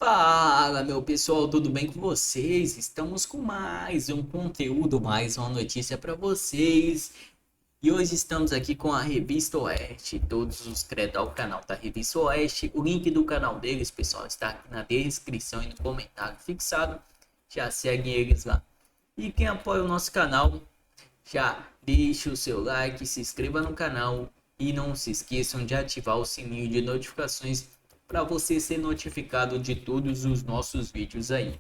Fala, meu pessoal, tudo bem com vocês? Estamos com mais um conteúdo, mais uma notícia para vocês. E hoje estamos aqui com a Revista Oeste. Todos os inscritos ao canal da Revista Oeste. O link do canal deles, pessoal, está aqui na descrição e no comentário fixado. Já seguem eles lá. E quem apoia o nosso canal, já deixe o seu like, se inscreva no canal e não se esqueçam de ativar o sininho de notificações para você ser notificado de todos os nossos vídeos aí.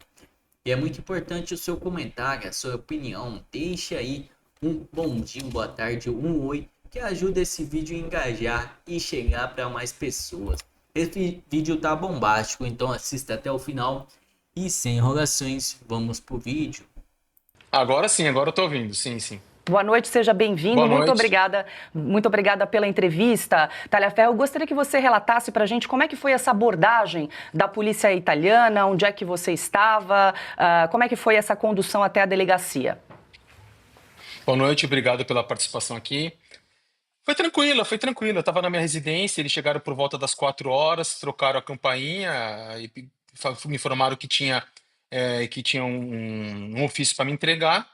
E é muito importante o seu comentário, a sua opinião. Deixe aí um bom dia, boa tarde, um oi, que ajuda esse vídeo a engajar e chegar para mais pessoas. Esse vídeo tá bombástico, então assista até o final. E sem enrolações, vamos pro vídeo. Agora sim, agora eu tô ouvindo, sim, sim. Boa noite, seja bem-vindo. Boa noite. Muito obrigada pela entrevista. Talhaferro, eu gostaria que você relatasse para a gente como é que foi essa abordagem da polícia italiana, onde é que você estava, como é que foi essa condução até a delegacia. Boa noite, obrigado pela participação aqui. Foi tranquila, foi tranquila. Eu estava na minha residência, eles chegaram por volta das 4 horas, trocaram a campainha e me informaram que tinha um ofício para me entregar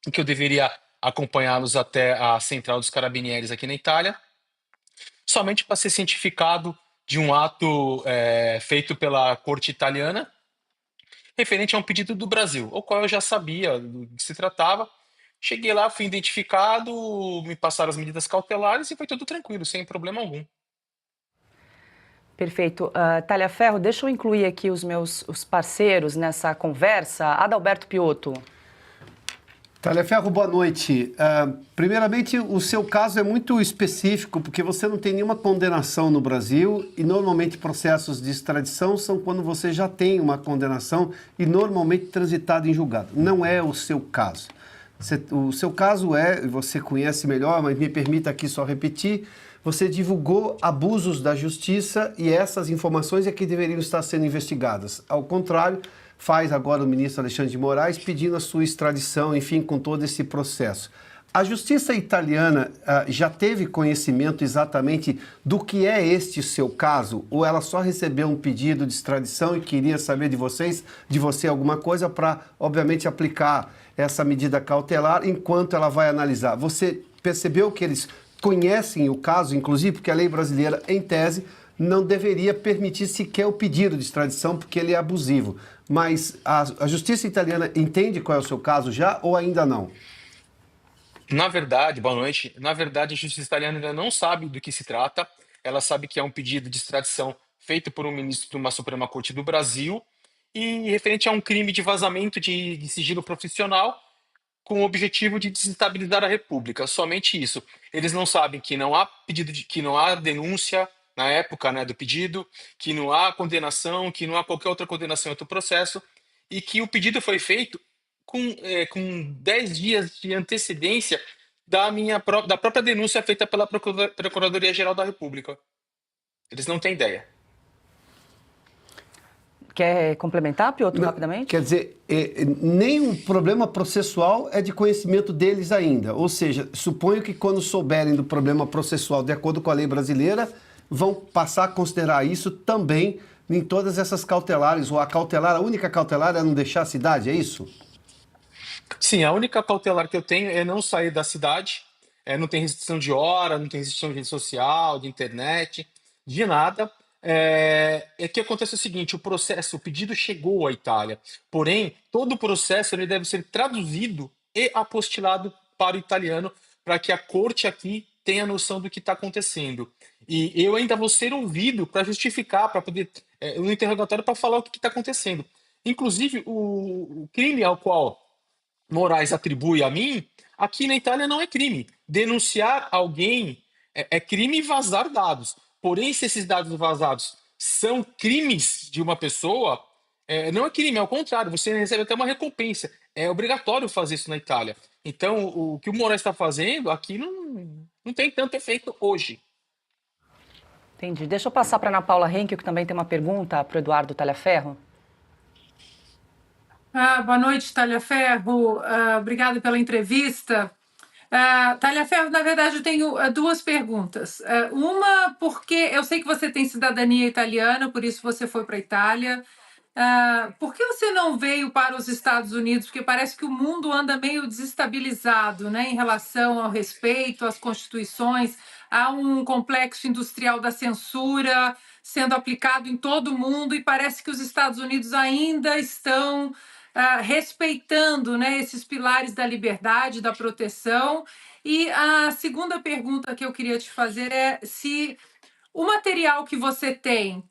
e que eu deveria acompanhá-los até a central dos Carabinieri aqui na Itália, somente para ser cientificado de um ato feito pela corte italiana, referente a um pedido do Brasil, o qual eu já sabia do que se tratava. Cheguei lá, fui identificado, me passaram as medidas cautelares e foi tudo tranquilo, sem problema algum. Perfeito. Talhaferro, deixa eu incluir aqui os parceiros nessa conversa. Adalberto Piotto. Talhaferro, boa noite. Primeiramente, o seu caso é muito específico, porque você não tem nenhuma condenação no Brasil e normalmente processos de extradição são quando você já tem uma condenação e normalmente transitado em julgado. Não é o seu caso. O seu caso você conhece melhor, mas me permita aqui só repetir, você divulgou abusos da justiça e essas informações é que deveriam estar sendo investigadas. Ao contrário, faz agora o ministro Alexandre de Moraes pedindo a sua extradição, enfim, com todo esse processo. A justiça italiana já teve conhecimento exatamente do que é este seu caso? Ou ela só recebeu um pedido de extradição e queria saber de você alguma coisa para, obviamente, aplicar essa medida cautelar enquanto ela vai analisar? Você percebeu que eles conhecem o caso, inclusive porque a lei brasileira, em tese, não deveria permitir sequer o pedido de extradição porque ele é abusivo. Mas a justiça italiana entende qual é o seu caso já ou ainda não? Na verdade, boa noite. Na verdade, a justiça italiana ainda não sabe do que se trata. Ela sabe que é um pedido de extradição feito por um ministro de uma Suprema Corte do Brasil e referente a um crime de vazamento de sigilo profissional com o objetivo de desestabilizar a República. Somente isso. Eles não sabem que não há que não há denúncia na época, né, do pedido, que não há condenação, que não há qualquer outra condenação em outro processo, e que o pedido foi feito com 10 dias de antecedência da própria denúncia feita pela Procuradoria-Geral da República. Eles não têm ideia. Quer complementar, Piotto, Não, rapidamente? quer dizer, nem o problema processual é de conhecimento deles ainda. Ou seja, suponho que quando souberem do problema processual, de acordo com a lei brasileira, vão passar a considerar isso também em todas essas cautelares. Ou a única cautelar é não deixar a cidade, é isso? Sim, a única cautelar que eu tenho é não sair da cidade. Não tem restrição de hora, não tem restrição de rede social, de internet, de nada. Que acontece o seguinte: o pedido chegou à Itália, porém, todo o processo ele deve ser traduzido e apostilado para o italiano para que a corte aqui tenha noção do que está acontecendo. E eu ainda vou ser ouvido para justificar, para poder, no interrogatório, para falar o que está acontecendo. Inclusive, o crime ao qual Moraes atribui a mim, aqui na Itália não é crime. Denunciar alguém é crime vazar dados. Porém, se esses dados vazados são crimes de uma pessoa, não é crime, ao contrário, você recebe até uma recompensa. É obrigatório fazer isso na Itália. Então, o que o Moraes está fazendo aqui não tem tanto efeito hoje. Entendi. Deixa eu passar para a Ana Paula Henkel, que também tem uma pergunta para o Eduardo Talhaferro. Boa noite, Talhaferro. Obrigada pela entrevista. Talhaferro, na verdade, eu tenho duas perguntas. Uma, porque eu sei que você tem cidadania italiana, por isso você foi para a Itália. Por que você não veio para os Estados Unidos? Porque parece que o mundo anda meio desestabilizado, né, em relação ao respeito às constituições. Há um complexo industrial da censura sendo aplicado em todo o mundo e parece que os Estados Unidos ainda estão respeitando, né, esses pilares da liberdade, da proteção. E a segunda pergunta que eu queria te fazer é se o material que você tem,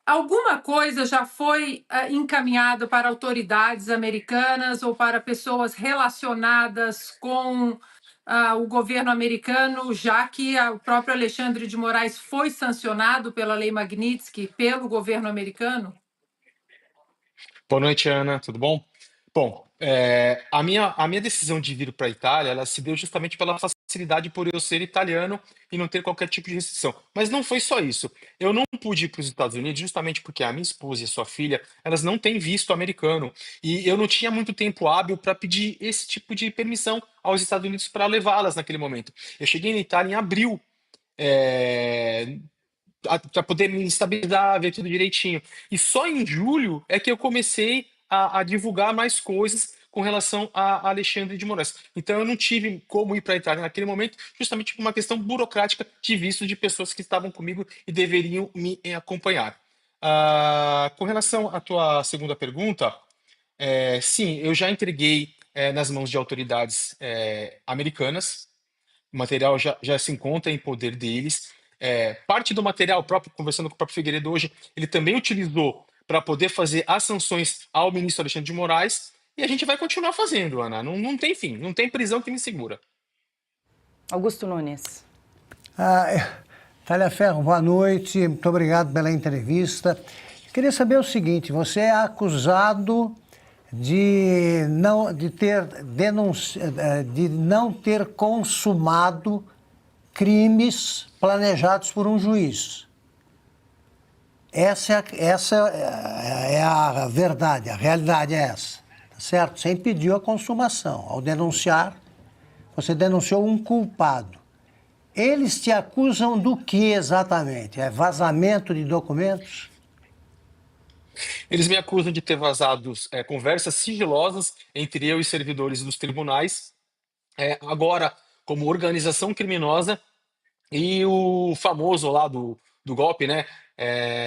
alguma coisa já foi encaminhada para autoridades americanas ou para pessoas relacionadas com o governo americano, já que o próprio Alexandre de Moraes foi sancionado pela Lei Magnitsky pelo governo americano? Boa noite, Ana, tudo bom? Bom, a minha decisão de vir para a Itália, ela se deu justamente pela facilidade por eu ser italiano e não ter qualquer tipo de restrição. Mas não foi só isso. Eu não pude ir para os Estados Unidos justamente porque a minha esposa e a sua filha, elas não têm visto americano. E eu não tinha muito tempo hábil para pedir esse tipo de permissão aos Estados Unidos para levá-las naquele momento. Eu cheguei na Itália em abril, é, para poder me estabilizar, ver tudo direitinho. E só em julho é que eu comecei a divulgar mais coisas com relação a Alexandre de Moraes. Então eu não tive como ir para a Itália naquele momento, justamente por uma questão burocrática de visto de pessoas que estavam comigo e deveriam me acompanhar. Com relação à tua segunda pergunta, sim, eu já entreguei nas mãos de autoridades americanas. O material já se encontra em poder deles. Parte do material próprio, conversando com o próprio Figueiredo hoje, ele também utilizou para poder fazer as sanções ao ministro Alexandre de Moraes, e a gente vai continuar fazendo, Ana. Não tem fim, não tem prisão que me segura. Augusto Nunes. Talhaferro, boa noite, muito obrigado pela entrevista. Queria saber o seguinte, você é acusado de não ter consumado crimes planejados por um juiz. Essa é a verdade, a realidade é essa, tá certo? Você impediu a consumação. Ao denunciar, você denunciou um culpado. Eles te acusam do que exatamente? É vazamento de documentos? Eles me acusam de ter vazado conversas sigilosas entre eu e servidores dos tribunais, agora como organização criminosa, e o famoso lá do golpe, né?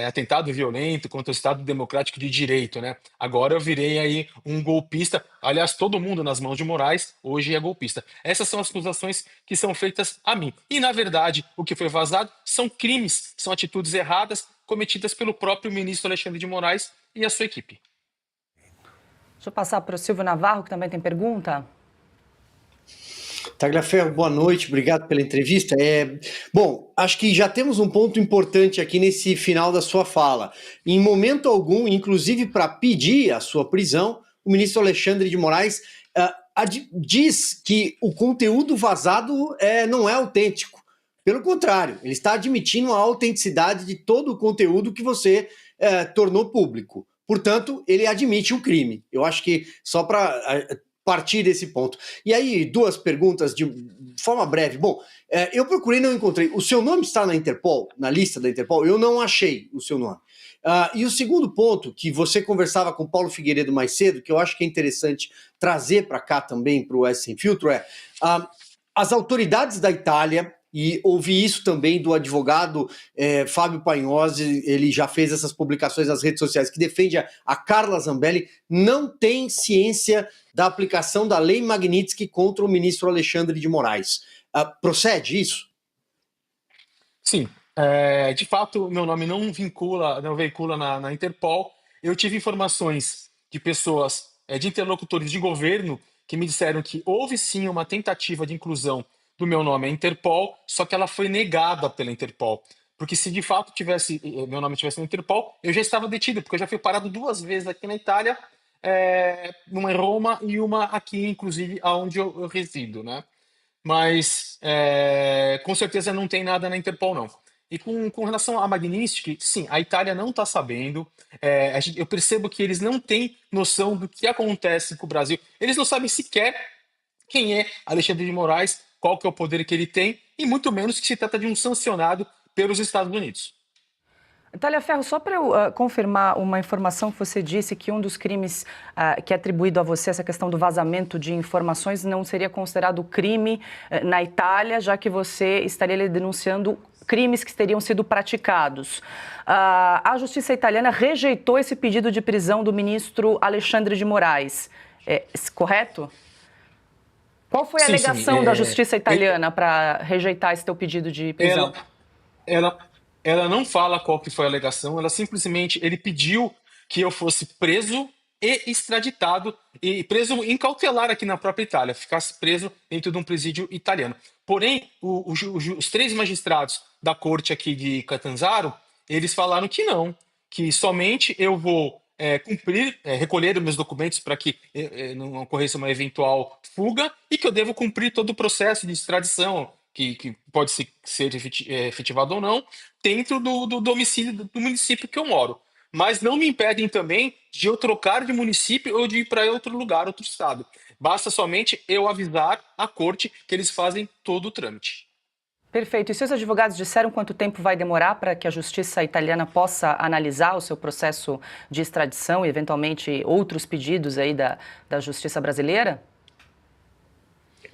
Atentado violento contra o Estado Democrático de Direito, né? Agora eu virei aí um golpista. Aliás, todo mundo nas mãos de Moraes hoje é golpista. Essas são as acusações que são feitas a mim. E, na verdade, o que foi vazado são crimes, são atitudes erradas cometidas pelo próprio ministro Alexandre de Moraes e a sua equipe. Deixa eu passar para o Silvio Navarro, que também tem pergunta. Tagliaferro, boa noite, obrigado pela entrevista. Bom, acho que já temos um ponto importante aqui nesse final da sua fala. Em momento algum, inclusive para pedir a sua prisão, o ministro Alexandre de Moraes diz que o conteúdo vazado não é autêntico. Pelo contrário, ele está admitindo a autenticidade de todo o conteúdo que você tornou público. Portanto, ele admite o crime. Eu acho que só para partir desse ponto. E aí, duas perguntas de forma breve. Bom, eu procurei e não encontrei. O seu nome está na Interpol, na lista da Interpol? Eu não achei o seu nome. E o segundo ponto, que você conversava com Paulo Figueiredo mais cedo, que eu acho que é interessante trazer para cá também, para o S Sem Filtro, as autoridades da Itália, e ouvi isso também do advogado Fábio Pagnozzi, ele já fez essas publicações nas redes sociais, que defende a Carla Zambelli, não tem ciência da aplicação da Lei Magnitsky contra o ministro Alexandre de Moraes. Procede isso? Sim, de fato, meu nome não veicula na Interpol. Eu tive informações de pessoas, de interlocutores de governo, que me disseram que houve sim uma tentativa de inclusão do meu nome à Interpol, só que ela foi negada pela Interpol. Porque se de fato meu nome tivesse na Interpol, eu já estava detido, porque eu já fui parado 2 vezes aqui na Itália, uma em Roma e uma aqui, inclusive, onde eu resido, né? Mas com certeza não tem nada na Interpol, não. E com relação à Magnitsky, sim, a Itália não está sabendo. Eu percebo que eles não têm noção do que acontece com o Brasil. Eles não sabem sequer quem é Alexandre de Moraes, qual que é o poder que ele tem, e muito menos que se trata de um sancionado pelos Estados Unidos. Talhaferro, só para eu confirmar uma informação que você disse, que um dos crimes que é atribuído a você, essa questão do vazamento de informações, não seria considerado crime na Itália, já que você estaria denunciando crimes que teriam sido praticados. A justiça italiana rejeitou esse pedido de prisão do ministro Alexandre de Moraes, correto? Qual foi a Sim, alegação da justiça italiana para rejeitar esse teu pedido de prisão? Ela, ela não fala qual que foi a alegação, ele pediu que eu fosse preso e extraditado, e preso em cautelar aqui na própria Itália, ficasse preso dentro de um presídio italiano. Porém, os 3 magistrados da corte aqui de Catanzaro, eles falaram que não, que somente eu vou recolher os meus documentos para que não ocorresse uma eventual fuga e que eu devo cumprir todo o processo de extradição, que pode ser efetivado ou não, dentro do domicílio do município que eu moro. Mas não me impedem também de eu trocar de município ou de ir para outro lugar, outro estado. Basta somente eu avisar a corte que eles fazem todo o trâmite. Perfeito. E seus advogados disseram quanto tempo vai demorar para que a justiça italiana possa analisar o seu processo de extradição e, eventualmente, outros pedidos aí da justiça brasileira?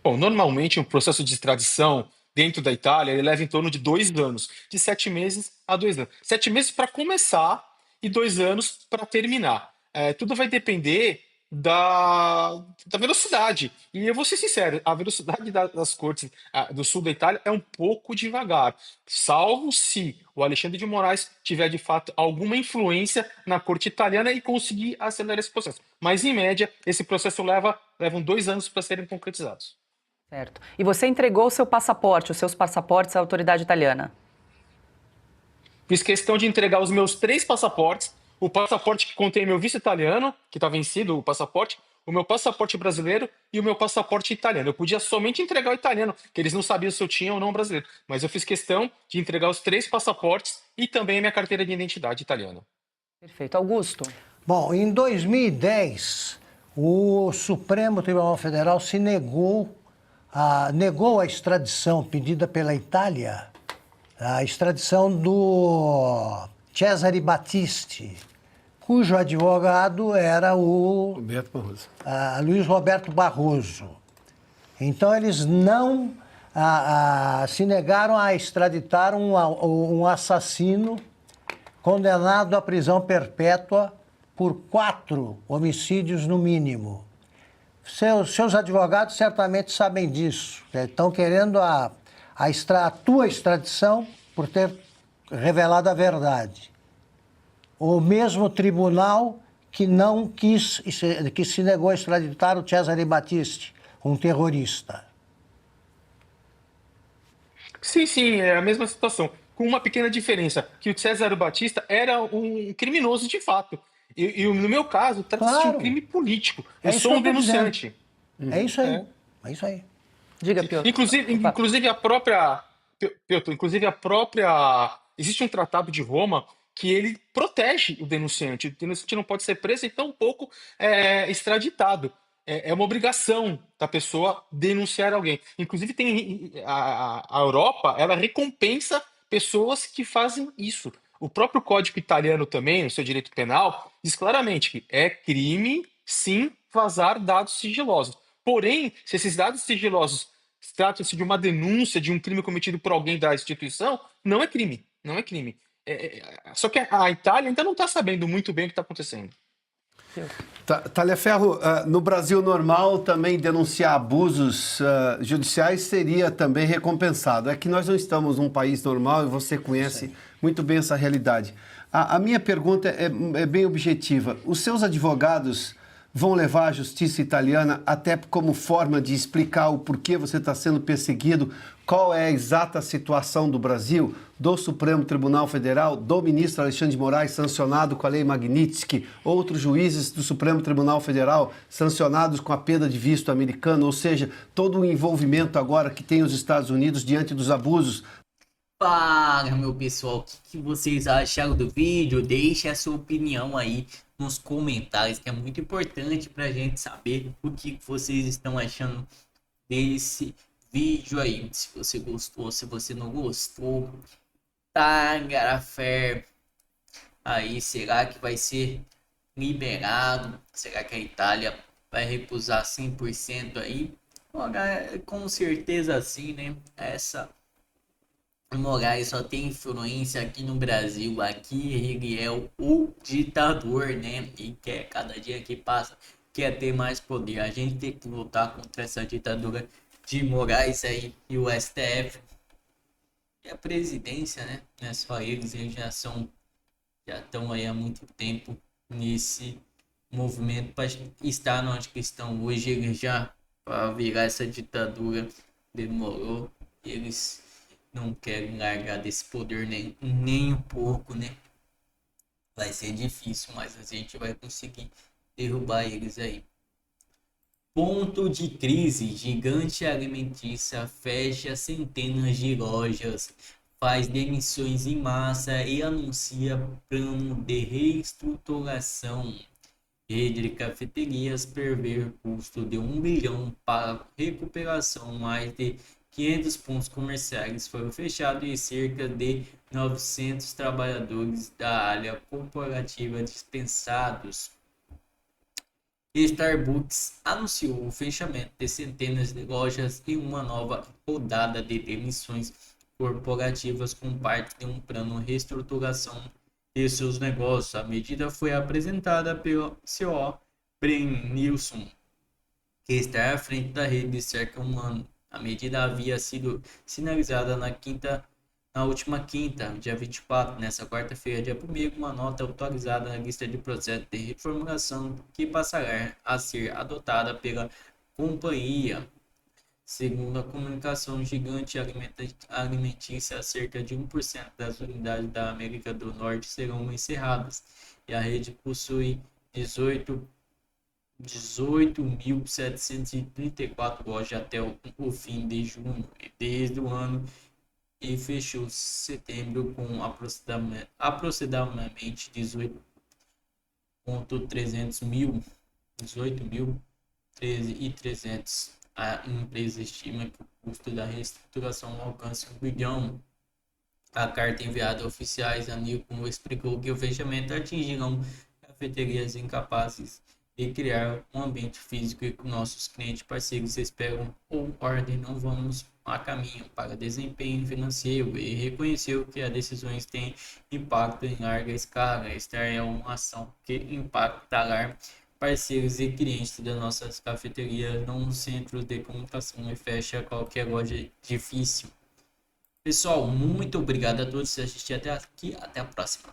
Bom, normalmente um processo de extradição dentro da Itália ele leva em torno de 2 anos, de 7 meses a 2 anos. 7 meses para começar e 2 anos para terminar. Tudo vai depender da velocidade. E eu vou ser sincero, a velocidade das cortes do sul da Itália é um pouco devagar, salvo se o Alexandre de Moraes tiver de fato alguma influência na corte italiana e conseguir acelerar esse processo. Mas, em média, esse processo levam 2 anos para serem concretizados. Certo. E você entregou o seu passaporte, os seus passaportes à autoridade italiana? Fiz questão de entregar os meus 3 passaportes, o passaporte que contém meu visto italiano, que está vencido o passaporte, o meu passaporte brasileiro e o meu passaporte italiano. Eu podia somente entregar o italiano, que eles não sabiam se eu tinha ou não o brasileiro. Mas eu fiz questão de entregar os 3 passaportes e também a minha carteira de identidade italiana. Perfeito. Augusto? Bom, em 2010, o Supremo Tribunal Federal negou a extradição pedida pela Itália, a extradição do Cesare Battisti, cujo advogado era o Roberto Barroso. Luiz Roberto Barroso. Então, eles não se negaram a extraditar um assassino condenado à prisão perpétua por 4 homicídios no mínimo. Seus advogados certamente sabem disso. Estão querendo a tua extradição por ter revelado a verdade. O mesmo tribunal que não quis, que se negou a extraditar o Cesare Battisti, um terrorista. Sim, é a mesma situação, com uma pequena diferença, que o Cesare Batista era um criminoso de fato. E no meu caso, trata-se de um crime político. Eu sou um denunciante. É isso aí. É isso aí. Diga, Piotr. Inclusive a própria... Piotr, existe um tratado de Roma que ele protege o denunciante. O denunciante não pode ser preso e tampouco extraditado. É uma obrigação da pessoa denunciar alguém. Inclusive, a Europa, ela recompensa pessoas que fazem isso. O próprio Código Italiano também, no seu direito penal, diz claramente que é crime, sim, vazar dados sigilosos. Porém, se esses dados sigilosos tratam-se de uma denúncia de um crime cometido por alguém da instituição, não é crime. Não é crime. Só que a Itália ainda não está sabendo muito bem o que está acontecendo. Talhaferro, no Brasil normal também denunciar abusos judiciais seria também recompensado. É que nós não estamos num país normal e você conhece muito bem essa realidade. A minha pergunta é bem objetiva. Os seus advogados vão levar a justiça italiana até como forma de explicar o porquê você está sendo perseguido, qual é a exata situação do Brasil, do Supremo Tribunal Federal, do ministro Alexandre de Moraes, sancionado com a Lei Magnitsky, outros juízes do Supremo Tribunal Federal sancionados com a perda de visto americano, ou seja, todo o envolvimento agora que tem os Estados Unidos diante dos abusos. Fala, meu pessoal, o que vocês acharam do vídeo? Deixe a sua opinião aí nos comentários, que é muito importante pra gente saber o que vocês estão achando desse vídeo aí. Se você gostou, se você não gostou, Talhaferro aí, será que vai ser liberado? Será que a Itália vai recusar 100% aí? Ora, com certeza sim, né? Essa Moraes só tem influência aqui no Brasil. Aqui ele é o ditador, né? E quer, cada dia que passa, quer ter mais poder. A gente tem que lutar contra essa ditadura de Moraes aí e o STF e a presidência, né? Não é só eles já estão aí há muito tempo nesse movimento para estar onde que estão hoje. Eles já, para virar essa ditadura, demorou. Eles não querem largar desse poder nem um pouco, né? Vai ser difícil, mas a gente vai conseguir derrubar eles aí. Ponto de crise: gigante alimentícia fecha centenas de lojas, faz demissões em massa e anuncia plano de reestruturação. Rede de cafeterias prevê custo de 1 bilhão para recuperação. Mais de 500 pontos comerciais foram fechados e cerca de 900 trabalhadores da área corporativa dispensados. Starbucks anunciou o fechamento de centenas de lojas e uma nova rodada de demissões corporativas como parte de um plano de reestruturação de seus negócios. A medida foi apresentada pelo CEO Bren Nilsson, que está à frente da rede de cerca de um ano. A medida havia sido sinalizada na última quinta, dia 24, nessa quarta-feira, dia 1º, uma nota atualizada na lista de processos de reformulação que passará a ser adotada pela companhia. Segundo a comunicação, gigante alimentícia, cerca de 1% das unidades da América do Norte serão encerradas, e a rede possui 18.734 lojas até o fim de junho, desde o ano, e fechou setembro com aproximadamente 18.300. A empresa estima que o custo da reestruturação alcance 1 bilhão. A carta enviada a oficiais, a Nilcom explicou que o fechamento atingirá cafeterias incapazes de criar um ambiente físico e que nossos clientes parceiros esperam ou ordem. Não vamos a caminho para desempenho financeiro, e reconheceu que as decisões têm impacto em larga escala. Esta é uma ação que impactará parceiros e clientes das nossas cafeterias, não centros de comunicação, e fecha qualquer loja difícil. Pessoal, muito obrigado a todos que assistiram até aqui. Até a próxima.